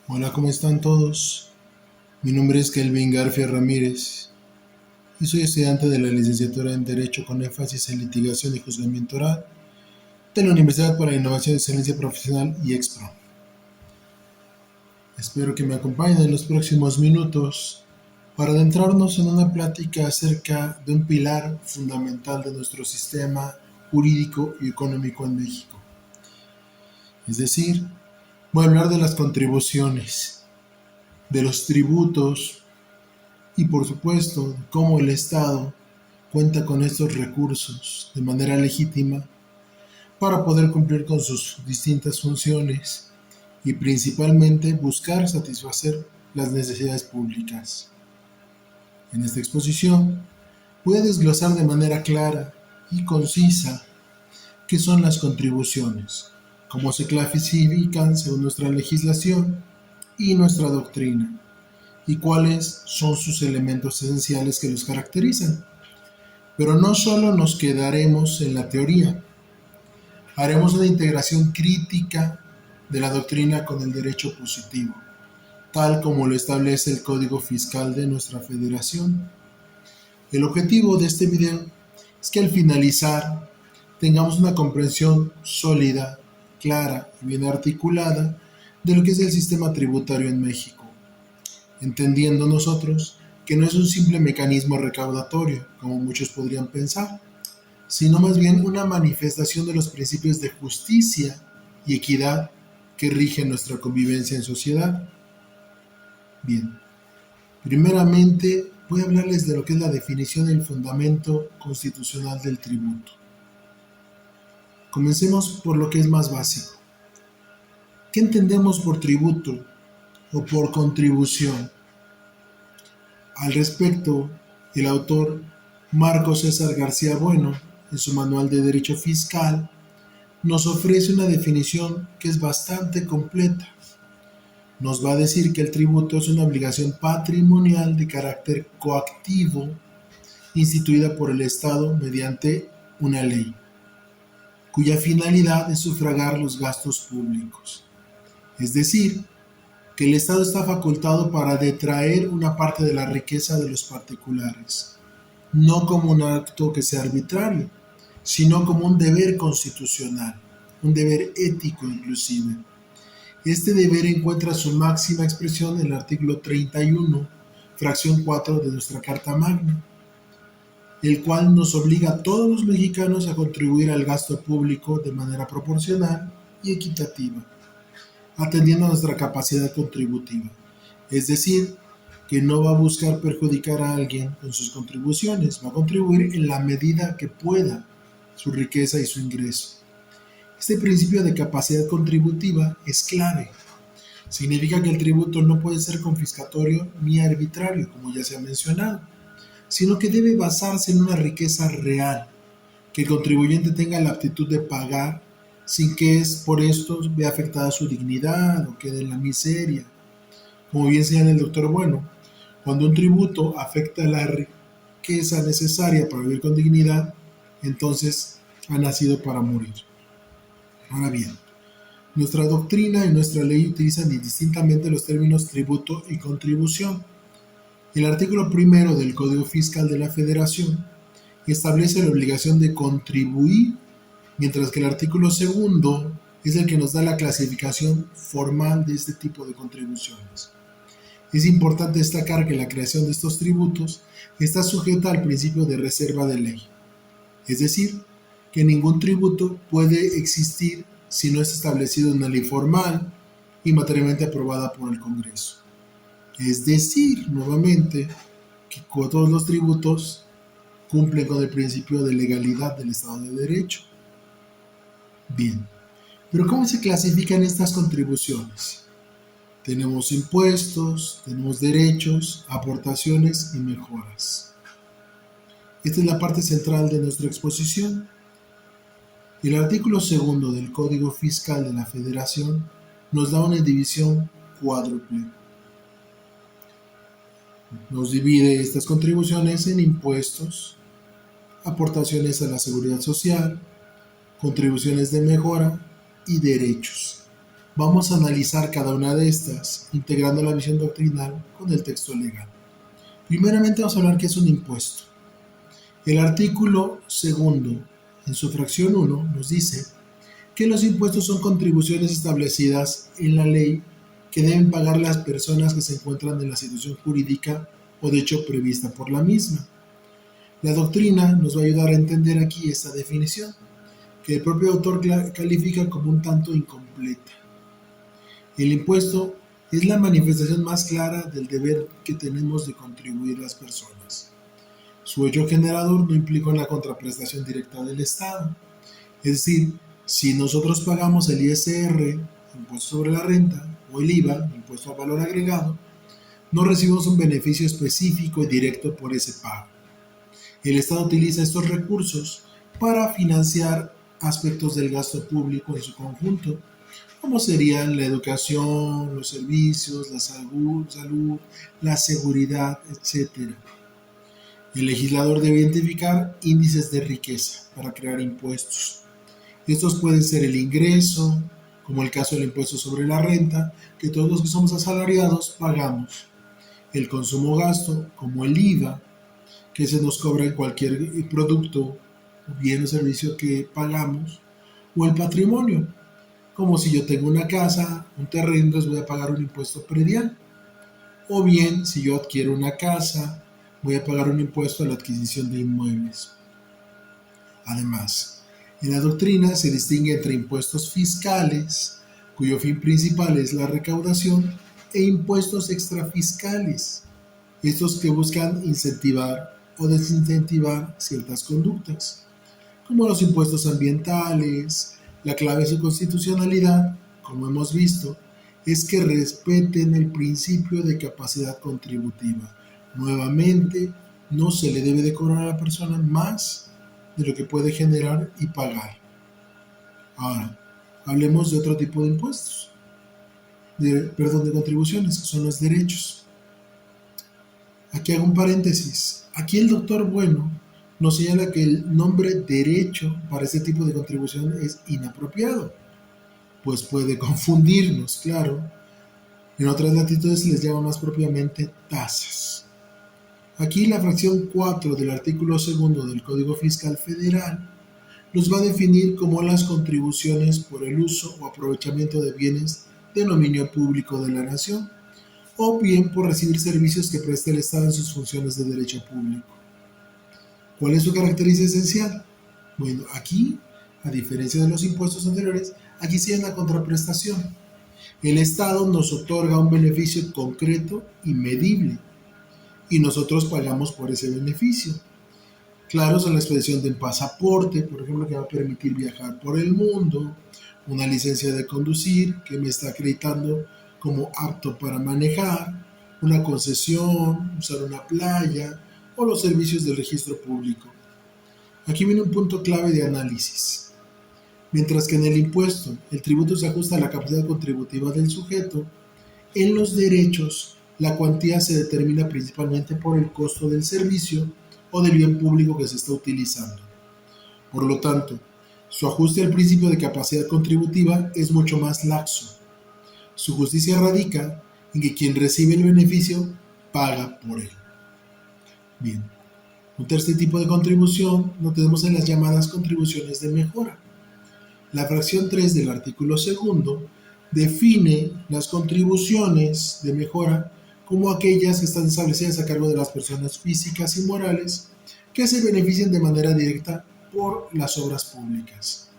Hola, ¿cómo están todos? Mi nombre es Kelvin García Ramírez y soy estudiante de la licenciatura en Derecho con énfasis en litigación y juzgamiento oral de la Universidad para la Innovación y Excelencia Profesional y Expro. Espero que me acompañen en los próximos minutos para adentrarnos en una plática acerca de un pilar fundamental de nuestro sistema jurídico y económico en México. Es decir, voy a hablar de las contribuciones, de los tributos y por supuesto cómo el Estado cuenta con estos recursos de manera legítima para poder cumplir con sus distintas funciones y principalmente buscar satisfacer las necesidades públicas. En esta exposición voy a desglosar de manera clara y concisa qué son las contribuciones, cómo se clasifican según nuestra legislación y nuestra doctrina, y cuáles son sus elementos esenciales que los caracterizan. Pero no solo nos quedaremos en la teoría, haremos una integración crítica de la doctrina con el derecho positivo, tal como lo establece el Código Fiscal de nuestra Federación. El objetivo de este video es que al finalizar tengamos una comprensión sólida, clara y bien articulada de lo que es el sistema tributario en México, entendiendo nosotros que no es un simple mecanismo recaudatorio, como muchos podrían pensar, sino más bien una manifestación de los principios de justicia y equidad que rigen nuestra convivencia en sociedad. Bien, primeramente voy a hablarles de lo que es la definición del fundamento constitucional del tributo. Comencemos por lo que es más básico. ¿Qué entendemos por tributo o por contribución? Al respecto, el autor Marco César García Bueno, en su Manual de Derecho Fiscal, nos ofrece una definición que es bastante completa. Nos va a decir que el tributo es una obligación patrimonial de carácter coactivo instituida por el Estado mediante una ley, cuya finalidad es sufragar los gastos públicos. Es decir, que el Estado está facultado para detraer una parte de la riqueza de los particulares, no como un acto que sea arbitrario, sino como un deber constitucional, un deber ético inclusive. Este deber encuentra su máxima expresión en el artículo 31, fracción 4 de nuestra Carta Magna, el cual nos obliga a todos los mexicanos a contribuir al gasto público de manera proporcional y equitativa, atendiendo a nuestra capacidad contributiva. Es decir, que no va a buscar perjudicar a alguien con sus contribuciones, va a contribuir en la medida que pueda su riqueza y su ingreso. Este principio de capacidad contributiva es clave. Significa que el tributo no puede ser confiscatorio ni arbitrario, como ya se ha mencionado, sino que debe basarse en una riqueza real, que el contribuyente tenga la aptitud de pagar sin que por esto vea afectada su dignidad o quede en la miseria. Como bien señala el doctor Bueno, cuando un tributo afecta la riqueza necesaria para vivir con dignidad, entonces ha nacido para morir. Ahora bien, nuestra doctrina y nuestra ley utilizan indistintamente los términos tributo y contribución. El artículo primero del Código Fiscal de la Federación establece la obligación de contribuir, mientras que el artículo segundo es el que nos da la clasificación formal de este tipo de contribuciones. Es importante destacar que la creación de estos tributos está sujeta al principio de reserva de ley, es decir, que ningún tributo puede existir si no es establecido en una ley formal y materialmente aprobada por el Congreso. Es decir, nuevamente, que todos los tributos cumplen con el principio de legalidad del Estado de Derecho. Bien, pero ¿cómo se clasifican estas contribuciones? Tenemos impuestos, tenemos derechos, aportaciones y mejoras. Esta es la parte central de nuestra exposición. El artículo segundo del Código Fiscal de la Federación nos da una división cuádruple. Nos divide estas contribuciones en impuestos, aportaciones a la seguridad social, contribuciones de mejora y derechos. Vamos a analizar cada una de estas, integrando la visión doctrinal con el texto legal. Primeramente vamos a hablar qué es un impuesto. El artículo segundo, en su fracción 1, nos dice que los impuestos son contribuciones establecidas en la ley que deben pagar las personas que se encuentran en la situación jurídica o de hecho prevista por la misma. La doctrina nos va a ayudar a entender aquí esta definición, que el propio autor califica como un tanto incompleta. El impuesto es la manifestación más clara del deber que tenemos de contribuir las personas. Su hecho generador no implica una contraprestación directa del Estado. Es decir, si nosotros pagamos el ISR, impuesto sobre la renta, o el IVA, impuesto al valor agregado, no recibimos un beneficio específico y directo por ese pago. El Estado utiliza estos recursos para financiar aspectos del gasto público en su conjunto, como serían la educación, los servicios, la salud, la seguridad, etc. El legislador debe identificar índices de riqueza para crear impuestos. Estos pueden ser el ingreso, como el caso del impuesto sobre la renta, que todos los que somos asalariados pagamos. El consumo-gasto, como el IVA, que se nos cobra en cualquier producto, bien o servicio que pagamos. O el patrimonio, como si yo tengo una casa, un terreno, entonces voy a pagar un impuesto predial. O bien, si yo adquiero una casa, voy a pagar un impuesto a la adquisición de inmuebles. Además, en la doctrina se distingue entre impuestos fiscales, cuyo fin principal es la recaudación, e impuestos extrafiscales, estos que buscan incentivar o desincentivar ciertas conductas, como los impuestos ambientales. La clave de su constitucionalidad, como hemos visto, es que respeten el principio de capacidad contributiva. Nuevamente, no se le debe de cobrar a la persona más de lo que puede generar y pagar. Ahora, hablemos de otro tipo de impuestos, de contribuciones, que son los derechos. Aquí hago un paréntesis. Aquí el doctor Bueno nos señala que el nombre derecho para este tipo de contribución es inapropiado, pues puede confundirnos, claro. En otras latitudes se les llama más propiamente tasas. Aquí la fracción 4 del artículo 2 del Código Fiscal Federal los va a definir como las contribuciones por el uso o aprovechamiento de bienes de dominio público de la nación, o bien por recibir servicios que preste el Estado en sus funciones de derecho público. ¿Cuál es su característica esencial? Bueno, aquí, a diferencia de los impuestos anteriores, aquí sí hay una contraprestación. El Estado nos otorga un beneficio concreto y medible, y nosotros pagamos por ese beneficio. Claro, son la expedición de un pasaporte, por ejemplo, que va a permitir viajar por el mundo, una licencia de conducir que me está acreditando como apto para manejar, una concesión, usar una playa o los servicios del registro público. Aquí viene un punto clave de análisis. Mientras que en el impuesto el tributo se ajusta a la capacidad contributiva del sujeto, en los derechos la cuantía se determina principalmente por el costo del servicio o del bien público que se está utilizando. Por lo tanto, su ajuste al principio de capacidad contributiva es mucho más laxo. Su justicia radica en que quien recibe el beneficio paga por él. Bien, un tercer tipo de contribución lo tenemos en las llamadas contribuciones de mejora. La fracción 3 del artículo 2 define las contribuciones de mejora como aquellas que están establecidas a cargo de las personas físicas y morales que se benefician de manera directa por las obras públicas.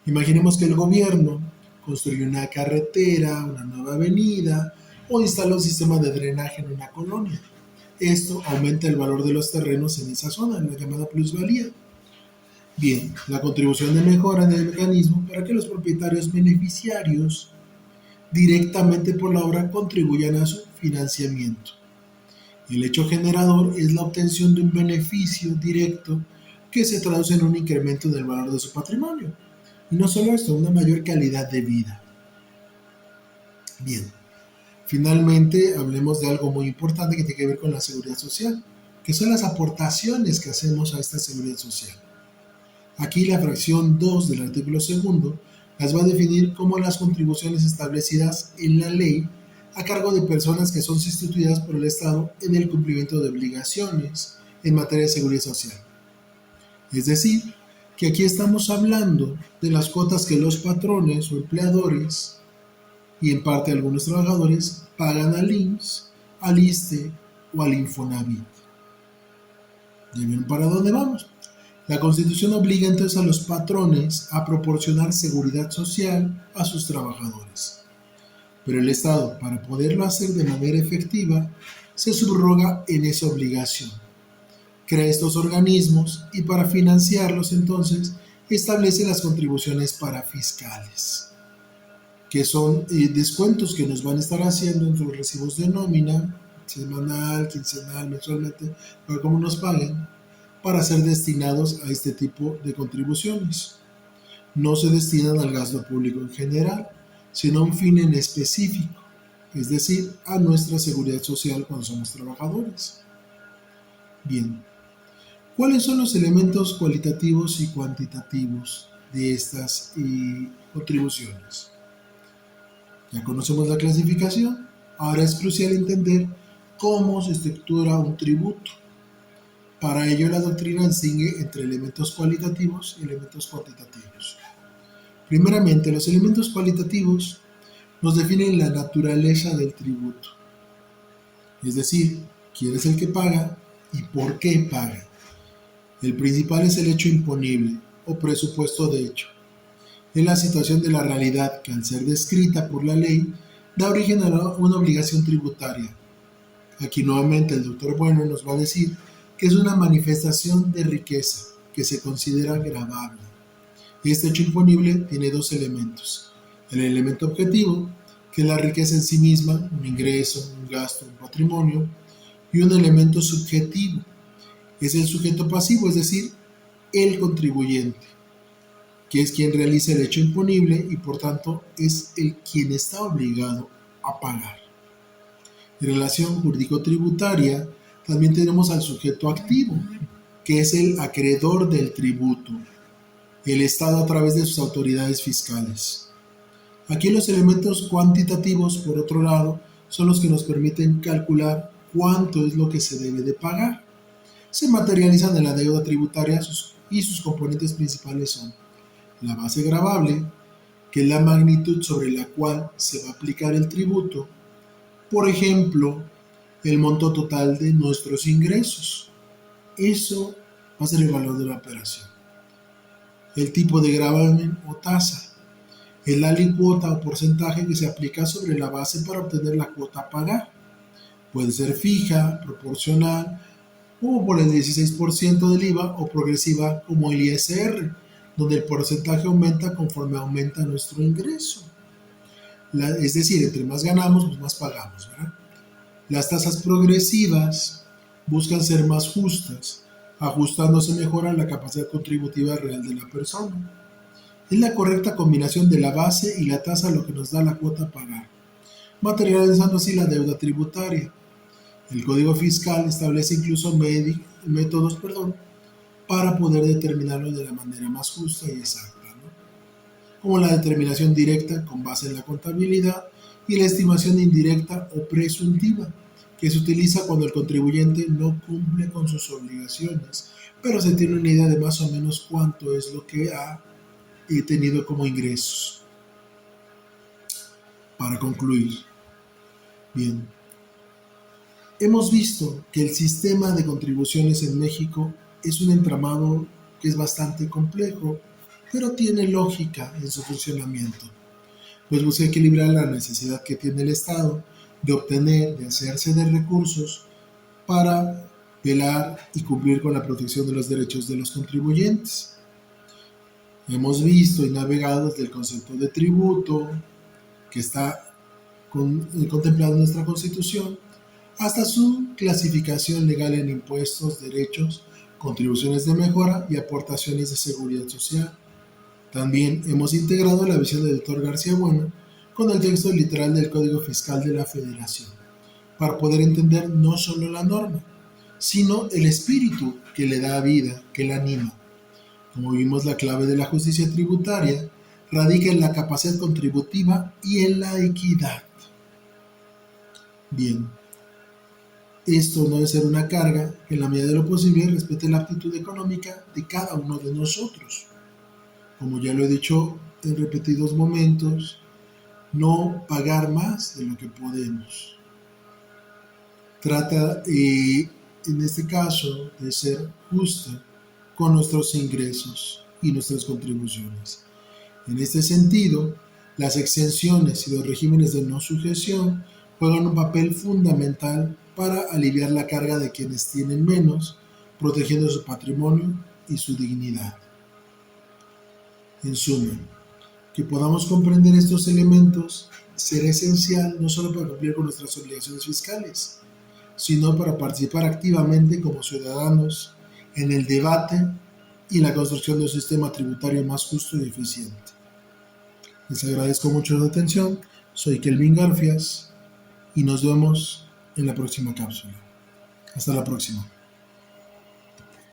Imaginemos que el gobierno construye una carretera, una nueva avenida o instala un sistema de drenaje en una colonia. Esto aumenta el valor de los terrenos en esa zona, la llamada plusvalía. Bien, la contribución de mejora del mecanismo para que los propietarios beneficiarios directamente por la obra contribuyan a su financiamiento. El hecho generador es la obtención de un beneficio directo que se traduce en un incremento del valor de su patrimonio. Y no solo esto, una mayor calidad de vida. Bien, finalmente hablemos de algo muy importante que tiene que ver con la seguridad social, que son las aportaciones que hacemos a esta seguridad social. Aquí la fracción 2 del artículo 2 las va a definir como las contribuciones establecidas en la ley a cargo de personas que son sustituidas por el Estado en el cumplimiento de obligaciones en materia de seguridad social. Es decir, que aquí estamos hablando de las cuotas que los patrones o empleadores y en parte algunos trabajadores pagan al IMSS, al ISSSTE o al Infonavit. ¿Ya vieron para dónde vamos? La Constitución obliga entonces a los patrones a proporcionar seguridad social a sus trabajadores. Pero el Estado, para poderlo hacer de manera efectiva, se subroga en esa obligación. Crea estos organismos y para financiarlos entonces establece las contribuciones parafiscales, que son descuentos que nos van a estar haciendo entre los recibos de nómina, semanal, quincenal, mensualmente, para cómo nos paguen, para ser destinados a este tipo de contribuciones. No se destinan al gasto público en general, sino a un fin en específico, es decir, a nuestra seguridad social cuando somos trabajadores. Bien, ¿cuáles son los elementos cualitativos y cuantitativos de estas contribuciones? Ya conocemos la clasificación, ahora es crucial entender cómo se estructura un tributo. Para ello la doctrina distingue entre elementos cualitativos y elementos cuantitativos. Primeramente, los elementos cualitativos nos definen la naturaleza del tributo, es decir, quién es el que paga y por qué paga. El principal es el hecho imponible o presupuesto de hecho. Es la situación de la realidad que, al ser descrita por la ley, da origen a una obligación tributaria. Aquí nuevamente el doctor Bueno nos va a decir que es una manifestación de riqueza que se considera gravable. Este hecho imponible tiene dos elementos. El elemento objetivo, que es la riqueza en sí misma, un ingreso, un gasto, un patrimonio, y un elemento subjetivo, es el sujeto pasivo, es decir, el contribuyente, que es quien realiza el hecho imponible y por tanto es el quien está obligado a pagar. En relación jurídico-tributaria, también tenemos al sujeto activo, que es el acreedor del tributo, el Estado a través de sus autoridades fiscales. Aquí los elementos cuantitativos, por otro lado, son los que nos permiten calcular cuánto es lo que se debe de pagar. Se materializan en la deuda tributaria y sus componentes principales son la base gravable, que es la magnitud sobre la cual se va a aplicar el tributo, por ejemplo, el monto total de nuestros ingresos. Eso va a ser el valor de la operación. El tipo de gravamen o tasa es la alícuota o porcentaje que se aplica sobre la base para obtener la cuota a pagar. Puede ser fija, proporcional, como por el 16% del IVA o progresiva como el ISR, donde el porcentaje aumenta conforme aumenta nuestro ingreso. Es decir, entre más ganamos, pues más pagamos, ¿verdad? Las tasas progresivas buscan ser más justas, ajustándose mejor a la capacidad contributiva real de la persona. Es la correcta combinación de la base y la tasa lo que nos da la cuota a pagar, materializando así la deuda tributaria. El Código Fiscal establece incluso métodos para poder determinarlo de la manera más justa y exacta, ¿no? Como la determinación directa con base en la contabilidad y la estimación indirecta o presuntiva, que se utiliza cuando el contribuyente no cumple con sus obligaciones, pero se tiene una idea de más o menos cuánto es lo que ha tenido como ingresos. Para concluir, bien, hemos visto que el sistema de contribuciones en México es un entramado que es bastante complejo, pero tiene lógica en su funcionamiento, pues busca equilibrar la necesidad que tiene el Estado de obtener, de hacerse de recursos para velar y cumplir con la protección de los derechos de los contribuyentes. Hemos visto y navegado desde el concepto de tributo, que está contemplado en nuestra Constitución, hasta su clasificación legal en impuestos, derechos, contribuciones de mejora y aportaciones de seguridad social. También hemos integrado la visión del doctor García Bueno con el texto literal del Código Fiscal de la Federación, para poder entender no solo la norma, sino el espíritu que le da vida, que la anima. Como vimos, la clave de la justicia tributaria radica en la capacidad contributiva y en la equidad. Bien, esto no debe ser una carga que en la medida de lo posible respete la aptitud económica de cada uno de nosotros. Como ya lo he dicho en repetidos momentos, no pagar más de lo que podemos. Trata, en este caso, de ser justa con nuestros ingresos y nuestras contribuciones. En este sentido, las exenciones y los regímenes de no sujeción juegan un papel fundamental para aliviar la carga de quienes tienen menos, protegiendo su patrimonio y su dignidad. En suma, que podamos comprender estos elementos será esencial no solo para cumplir con nuestras obligaciones fiscales, sino para participar activamente como ciudadanos en el debate y la construcción de un sistema tributario más justo y eficiente. Les agradezco mucho su atención, soy Kelvin Garfias y nos vemos en la próxima cápsula. Hasta la próxima.